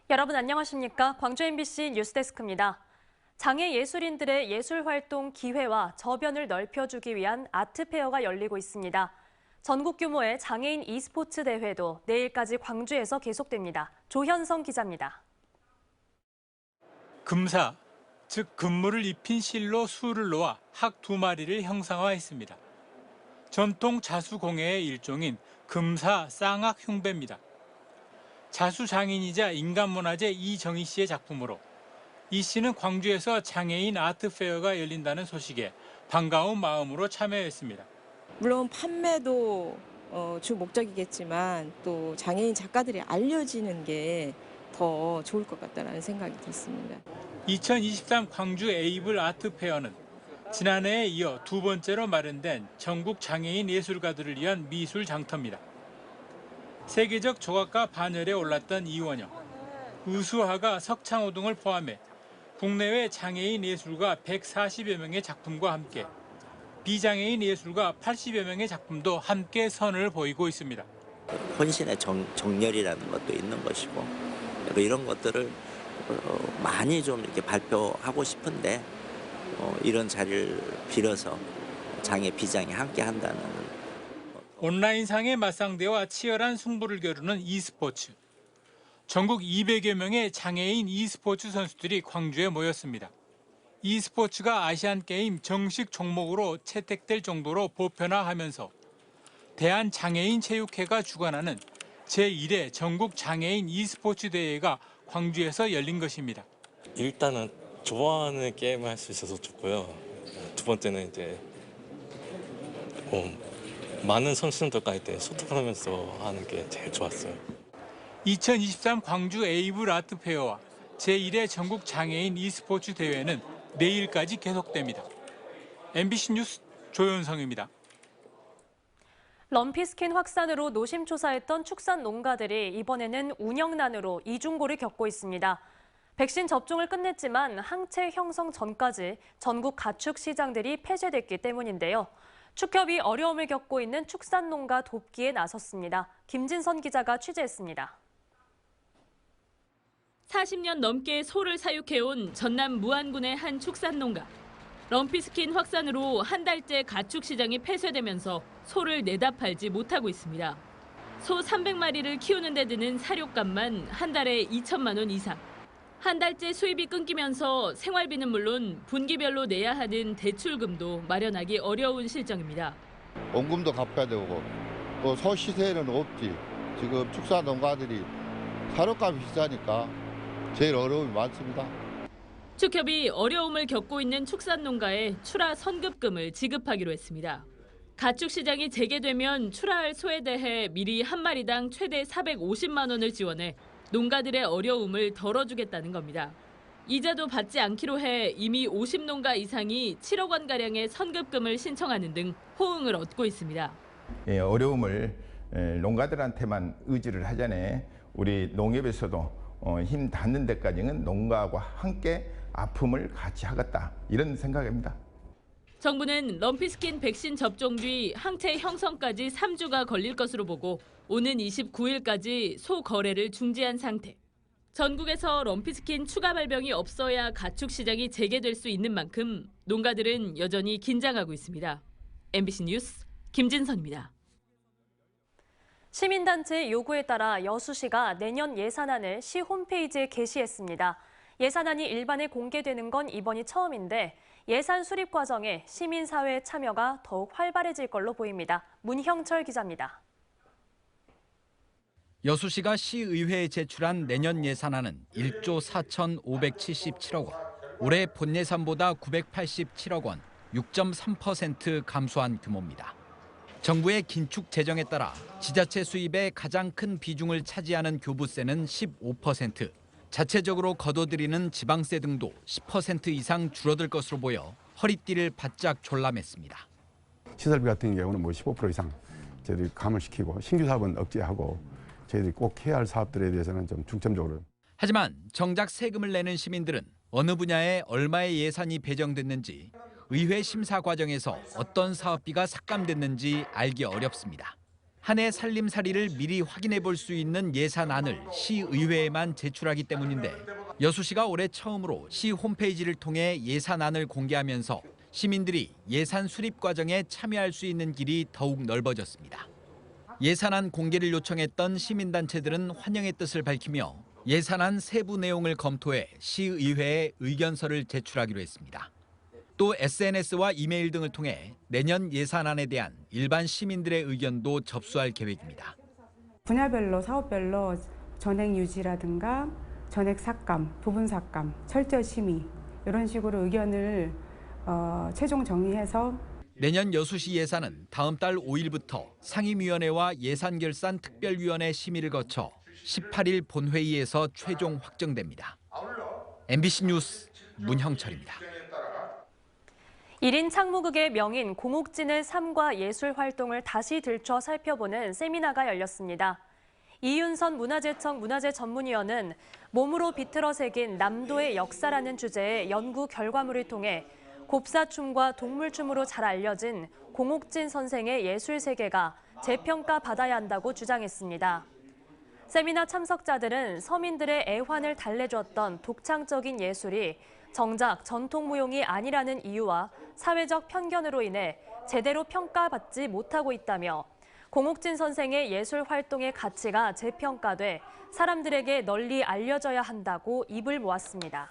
여러분 안녕하십니까? 광주 MBC 뉴스데스크입니다. 장애 예술인들의 예술활동 기회와 저변을 넓혀주기 위한 아트페어가 열리고 있습니다. 전국 규모의 장애인 e스포츠 대회도 내일까지 광주에서 계속됩니다. 조현성 기자입니다. 금사, 즉 금물을 입힌 실로 수를 놓아 학 2마리를 형상화했습니다. 전통 자수공예의 일종인 금사 쌍악 흉배입니다. 자수장인이자 인간문화재 이정희 씨의 작품으로 이 씨는 광주에서 장애인 아트페어가 열린다는 소식에 반가운 마음으로 참여했습니다. 물론 판매도 주 목적이겠지만 또 장애인 작가들이 알려지는 게 더 좋을 것 같다는 생각이 들습니다. 2023 광주 에이블 아트페어는 지난해에 이어 2번째로 마련된 전국 장애인 예술가들을 위한 미술 장터입니다. 세계적 조각가 반열에 올랐던 이원영, 우수화가 석창호 등을 포함해 국내외 장애인 예술가 140여 명의 작품과 함께 비장애인 예술가 80여 명의 작품도 함께 선을 보이고 있습니다. 혼신의 정열이라는 것도 있는 것이고 이런 것들을 많이 좀 이렇게 발표하고 싶은데 이런 자리를 빌어서 장애 비장애 함께 한다는 온라인상의 맞상대와 치열한 승부를 겨루는 e스포츠. 전국 200여 명의 장애인 e스포츠 선수들이 광주에 모였습니다. e스포츠가 아시안게임 정식 종목으로 채택될 정도로 보편화하면서 대한장애인체육회가 주관하는 제1회 전국 장애인 e스포츠 대회가 광주에서 열린 것입니다. 일단은 좋아하는 게임을 할 수 있어서 좋고요. 두 번째는 이제 많은 선수들과 소통하면서 하는 게 제일 좋았어요. 2023 광주 에이블 아트페어와 제1회 전국 장애인 e스포츠 대회는 내일까지 계속됩니다. MBC 뉴스 조현성입니다. 럼피스킨 확산으로 노심초사했던 축산 농가들이 이번에는 운영난으로 이중고를 겪고 있습니다. 백신 접종을 끝냈지만 항체 형성 전까지 전국 가축 시장들이 폐쇄됐기 때문인데요. 축협이 어려움을 겪고 있는 축산 농가 돕기에 나섰습니다. 김진선 기자가 취재했습니다. 40년 넘게 소를 사육해온 전남 무안군의 한 축산 농가. 럼피스킨 확산으로 한 달째 가축 시장이 폐쇄되면서 소를 내다 팔지 못하고 있습니다. 소 300마리를 키우는 데 드는 사료값만 한 달에 2천만 원 이상. 한 달째 수입이 끊기면서 생활비는 물론 분기별로 내야 하는 대출금도 마련하기 어려운 실정입니다. 원금도 갚아야 되고 또 소 시세는 없지. 지금 축산 농가들이 사료값이 비싸니까 제일 어려움이 많습니다. 축협이 어려움을 겪고 있는 축산 농가에 출하 선급금을 지급하기로 했습니다. 가축 시장이 재개되면 출하할 소에 대해 미리 한 마리당 최대 450만 원을 지원해 농가들의 어려움을 덜어주겠다는 겁니다. 이자도 받지 않기로 해 이미 50농가 이상이 7억 원가량의 선급금을 신청하는 등 호응을 얻고 있습니다. 어려움을 농가들한테만 의지를 하자네 우리 농협에서도 힘 닿는 데까지는 농가와 함께 아픔을 같이 하겠다 이런 생각입니다. 정부는 럼피스킨 백신 접종 뒤 항체 형성까지 3주가 걸릴 것으로 보고 오는 29일까지 소 거래를 중지한 상태. 전국에서 럼피스킨 추가 발병이 없어야 가축 시장이 재개될 수 있는 만큼 농가들은 여전히 긴장하고 있습니다. MBC 뉴스 김진선입니다. 시민단체의 요구에 따라 여수시가 내년 예산안을 시 홈페이지에 게시했습니다. 예산안이 일반에 공개되는 건 이번이 처음인데 예산 수립 과정에 시민사회 참여가 더욱 활발해질 걸로 보입니다. 문형철 기자입니다. 여수시가 시의회에 제출한 내년 예산안은 1조 4,577억 원, 올해 본 예산보다 987억 원, 6.3% 감소한 규모입니다. 정부의 긴축 재정에 따라 지자체 수입의 가장 큰 비중을 차지하는 교부세는 15%, 자체적으로 거둬들이는 지방세 등도 10% 이상 줄어들 것으로 보여 허리띠를 바짝 졸라맸습니다. 시설비 같은 경우는 15% 이상 저희들이 감을 시키고 신규 사업은 억제하고 저희들이 꼭 해야 할 사업들에 대해서는 좀 중점적으로. 하지만 정작 세금을 내는 시민들은 어느 분야에 얼마의 예산이 배정됐는지 의회 심사 과정에서 어떤 사업비가 삭감됐는지 알기 어렵습니다. 한 해 살림살이를 미리 확인해 볼 수 있는 예산안을 시의회에만 제출하기 때문인데 여수시가 올해 처음으로 시 홈페이지를 통해 예산안을 공개하면서 시민들이 예산 수립 과정에 참여할 수 있는 길이 더욱 넓어졌습니다. 예산안 공개를 요청했던 시민단체들은 환영의 뜻을 밝히며 예산안 세부 내용을 검토해 시의회에 의견서를 제출하기로 했습니다. 또 SNS와 이메일 등을 통해 내년 예산안에 대한 일반 시민들의 의견도 접수할 계획입니다. 분야별로 사업별로 전액 유지라든가 전액 삭감, 부분 삭감, 철저 심의 이런 식으로 의견을 최종 정리해서 내년 여수시 예산은 다음 달 5일부터 상임위원회와 예산결산 특별위원회 심의를 거쳐 18일 본회의에서 최종 확정됩니다. MBC 뉴스 문형철입니다. 1인 창무극의 명인 공옥진의 삶과 예술 활동을 다시 들춰 살펴보는 세미나가 열렸습니다. 이윤선 문화재청 문화재전문위원은 몸으로 비틀어 새긴 남도의 역사라는 주제의 연구 결과물을 통해 곱사춤과 동물춤으로 잘 알려진 공옥진 선생의 예술 세계가 재평가받아야 한다고 주장했습니다. 세미나 참석자들은 서민들의 애환을 달래줬던 독창적인 예술이 정작 전통무용이 아니라는 이유와 사회적 편견으로 인해 제대로 평가받지 못하고 있다며 공옥진 선생의 예술 활동의 가치가 재평가돼 사람들에게 널리 알려져야 한다고 입을 모았습니다.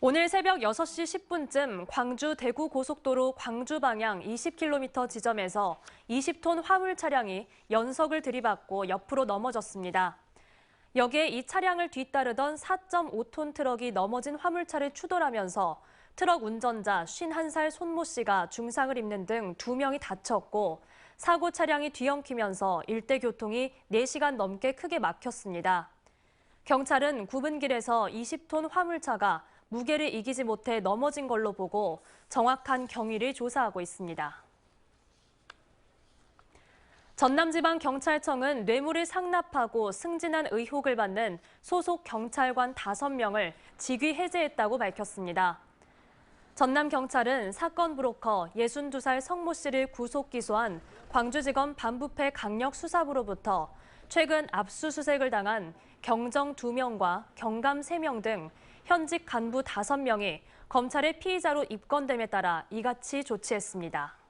오늘 새벽 6시 10분쯤 광주 대구 고속도로 광주 방향 20km 지점에서 20톤 화물 차량이 연석을 들이받고 옆으로 넘어졌습니다. 여기에 이 차량을 뒤따르던 4.5톤 트럭이 넘어진 화물차를 추돌하면서 트럭 운전자 51살 손모 씨가 중상을 입는 등 2명이 다쳤고 사고 차량이 뒤엉키면서 일대 교통이 4시간 넘게 크게 막혔습니다. 경찰은 구분길에서 20톤 화물차가 무게를 이기지 못해 넘어진 걸로 보고 정확한 경위를 조사하고 있습니다. 전남지방경찰청은 뇌물을 상납하고 승진한 의혹을 받는 소속 경찰관 5명을 직위 해제했다고 밝혔습니다. 전남경찰은 사건 브로커 62살 성모 씨를 구속 기소한 광주지검 반부패 강력수사부로부터 최근 압수수색을 당한 경정 2명과 경감 3명 등 현직 간부 5명이 검찰의 피의자로 입건됨에 따라 이같이 조치했습니다.